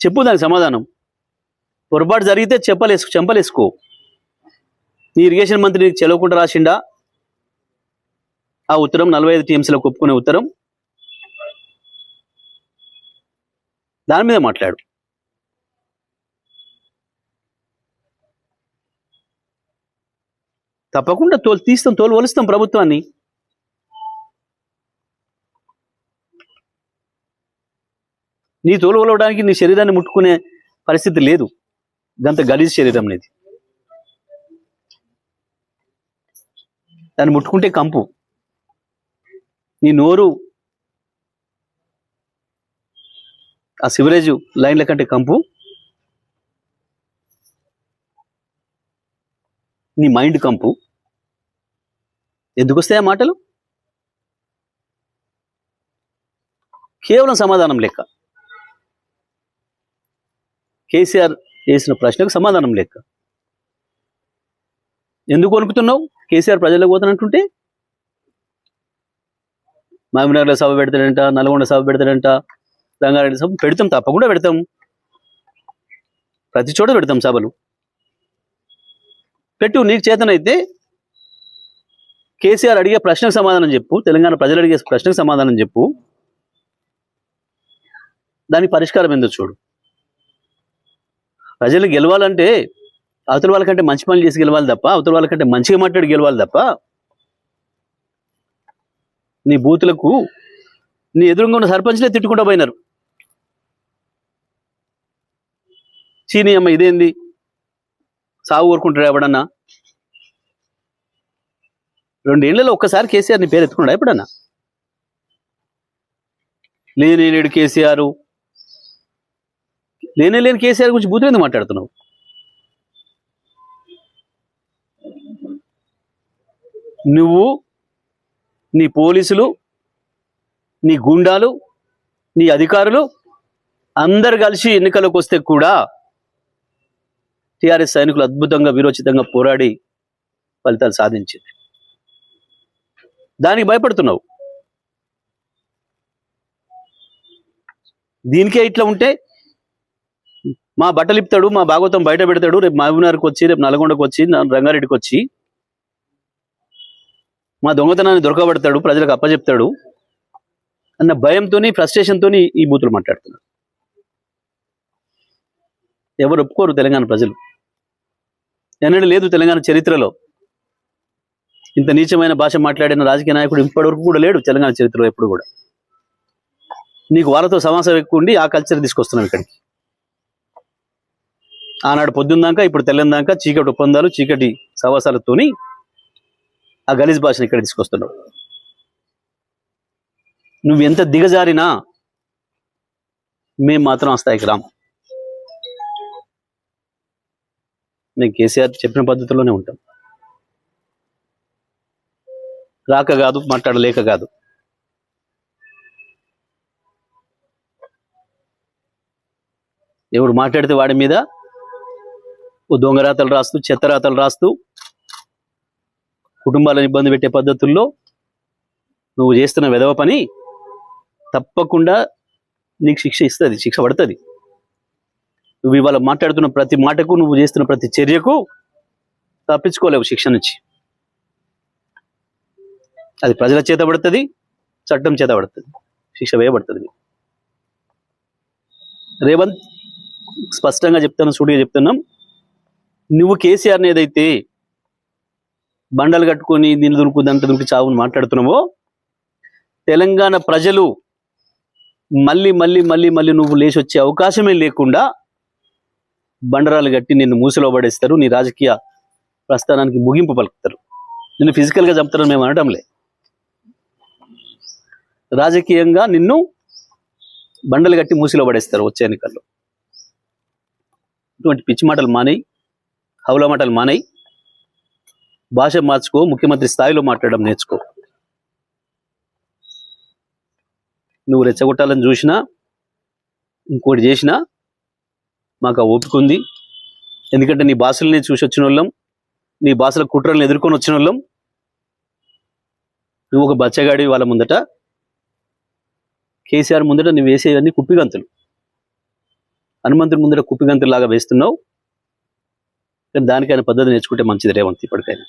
చెప్పు దానికి సమాధానం. పొరపాటు జరిగితే చెంపలేసుకో. నీ ఇరిగేషన్ మంత్రి నీకు చెలవకుండా రాసిండా ఆ ఉత్తరం? 45 టీఎంసీలకు ఒప్పుకునే ఉత్తరం, దాని మీద మాట్లాడు. తప్పకుండా తోలు వలుస్తాం ప్రభుత్వాన్ని. నీ తోలు వలవడానికి నీ శరీరాన్ని ముట్టుకునే పరిస్థితి లేదు. గంత గలీజ్ శరీరం అనేది. దాన్ని ముట్టుకుంటే కంపు. నీ నోరు ఆ సివరేజ్ లైన్ల కంటే కంపు. నీ మైండ్ కంపు. ఎందుకు వస్తాయి ఆ మాటలు? కేవలం సమాధానం లెక్క. కేసీఆర్ వేసిన ప్రశ్నకు సమాధానం లెక్క. ఎందుకు వణుకుతున్నావు? కేసీఆర్ ప్రజలకు పోతానంటుంటే మహబూబ్నగర్లో సభ పెడతాడంట, నల్గొండ సభ పెడతాడంట, రంగారెడ్డి సభ పెడతాం, తప్పకుండా పెడతాం. ప్రతి చోట పెడతాం సభలు. పెట్టు. నీకు చేతనైతే కేసీఆర్ అడిగే ప్రశ్నకు సమాధానం చెప్పు. తెలంగాణ ప్రజలు అడిగే ప్రశ్నకు సమాధానం చెప్పు. దానికి పరిష్కారం ఏందో చూడు. ప్రజలు గెలవాలంటే అవతల వాళ్ళకంటే మంచి పనులు చేసి గెలవాలి తప్ప, అవతల వాళ్ళకంటే మంచిగా మాట్లాడి గెలవాలి తప్ప, నీ బూతులకు నీ ఎదురుగా ఉన్న సర్పంచ్లే తిట్టుకుంటూ పోయినారు. చీనీ అమ్మ ఇదేంది, సాగు కోరుకుంటాడు ఎవడన్నా? 2 ఏళ్లలో ఒక్కసారి కేసీఆర్ నీ పేరు ఎత్తుకున్నాడా ఎప్పుడన్నా? లేని కేసీఆర్, లేని కేసీఆర్ గురించి బూతులు ఎందుకు మాట్లాడుతున్నావు? నువ్వు, నీ పోలీసులు, నీ గుండాలు, నీ అధికారులు అందరు కలిసి ఎన్నికలకు వస్తే కూడా టీఆర్ఎస్ సైనికులు అద్భుతంగా వీరోచితంగా పోరాడి ఫలితాలు సాధించింది. దానికి భయపడుతున్నావు. దీనికే ఇట్లా ఉంటే మా బట్టలు ఇప్పుతాడు, మా భాగవతం బయట పెడతాడు, రేపు మహబూబ్నగర్కి వచ్చి, రేపు నల్గొండకు వచ్చి, రంగారెడ్డికి వచ్చి మా దొంగతనాన్ని దొరకబడతాడు, ప్రజలకు అప్పచెప్తాడు అన్న భయంతో, ఫ్రస్ట్రేషన్తో ఈ బూతులు మాట్లాడుతున్నారు. ఎవరు ఒప్పుకోరు తెలంగాణ ప్రజలు. ఎన్నడూ లేదు తెలంగాణ చరిత్రలో ఇంత నీచమైన భాష మాట్లాడిన రాజకీయ నాయకుడు ఇప్పటివరకు కూడా లేడు తెలంగాణ చరిత్రలో ఎప్పుడు కూడా. నీకు వాళ్ళతో సమాసం ఎక్కువ ఉండి ఆ కల్చర్ తీసుకొస్తున్నాం ఇక్కడికి. ఆనాడు పొద్దున్నాక ఇప్పుడు తెల్లందాక చీకటి ఒప్పందాలు, చీకటి సవాసాలతోని ఆ గలీజ్ భాషను ఇక్కడ తీసుకొస్తున్నావు. నువ్వు ఎంత దిగజారినా మేము మాత్రం ఆ స్థాయికి రాము. నేను కేసీఆర్ చెప్పిన పద్ధతిలోనే ఉంటాం. రాక కాదు, మాట్లాడలేక కాదు. ఎవడు మాట్లాడితే వాడి మీద ఓ దొంగరాతలు రాస్తూ, చెత్తరాతలు రాస్తూ, కుటుంబాలను ఇబ్బంది పెట్టే పద్ధతుల్లో నువ్వు చేస్తున్న వెధవ పని తప్పకుండా నీకు శిక్ష ఇస్తుంది, శిక్ష పడుతుంది. నువ్వు ఇవాళ మాట్లాడుతున్న ప్రతి మాటకు, నువ్వు చేస్తున్న ప్రతి చర్యకు తప్పించుకోలేవు శిక్ష నుంచి. అది ప్రజల చేత పడుతుంది, చట్టం చేత పడుతుంది, శిక్ష వేయబడుతుంది. రేవంత్ స్పష్టంగా చెప్తాను, సూటిగా చెప్తున్నాం. నువ్వు కేసీఆర్ని ఏదైతే బండలు కట్టుకొని దీన్ని దురుకు దంట దురికి చావుని మాట్లాడుతున్నావో, తెలంగాణ ప్రజలు మళ్ళీ మళ్ళీ మళ్ళీ మళ్ళీ నువ్వు లేచి వచ్చే అవకాశమే లేకుండా బండరాలు కట్టి నిన్ను మూసిలో పడేస్తారు. నీ రాజకీయ ప్రస్థానానికి ముగింపు పలుకుతారు. నిన్ను ఫిజికల్గా చంపుతారని మేము అనటంలే, రాజకీయంగా నిన్ను బండలు కట్టి మూసిలో పడేస్తారు వచ్చే ఎన్నికల్లో. ఇటువంటి పిచ్చి మాటలు మానేయి, హౌలా మాటలు మానేయి, భాష మార్చుకో, ముఖ్యమంత్రి స్థాయిలో మాట్లాడడం నేర్చుకో. నువ్వు రెచ్చగొట్టాలని చూసినా, ఇంకోటి చేసినా మాకు ఆ ఓపిక ఉంది. ఎందుకంటే నీ భాషల్ని చూసి వచ్చిన వాళ్ళం, నీ భాషల కుట్రలను ఎదుర్కొని వచ్చిన వాళ్ళం. నువ్వు ఒక బచ్చగాడి వాళ్ళ ముందట, కేసీఆర్ ముందట నువ్వు వేసేవన్నీ కుప్పిగంతులు. హనుమంతుడి ముందర కుప్పిగంతులాగా వేస్తున్నావు. కానీ దానికి ఆయన పద్ధతి నేర్చుకుంటే మంచిది రేవంత్ ఇప్పటికైనా.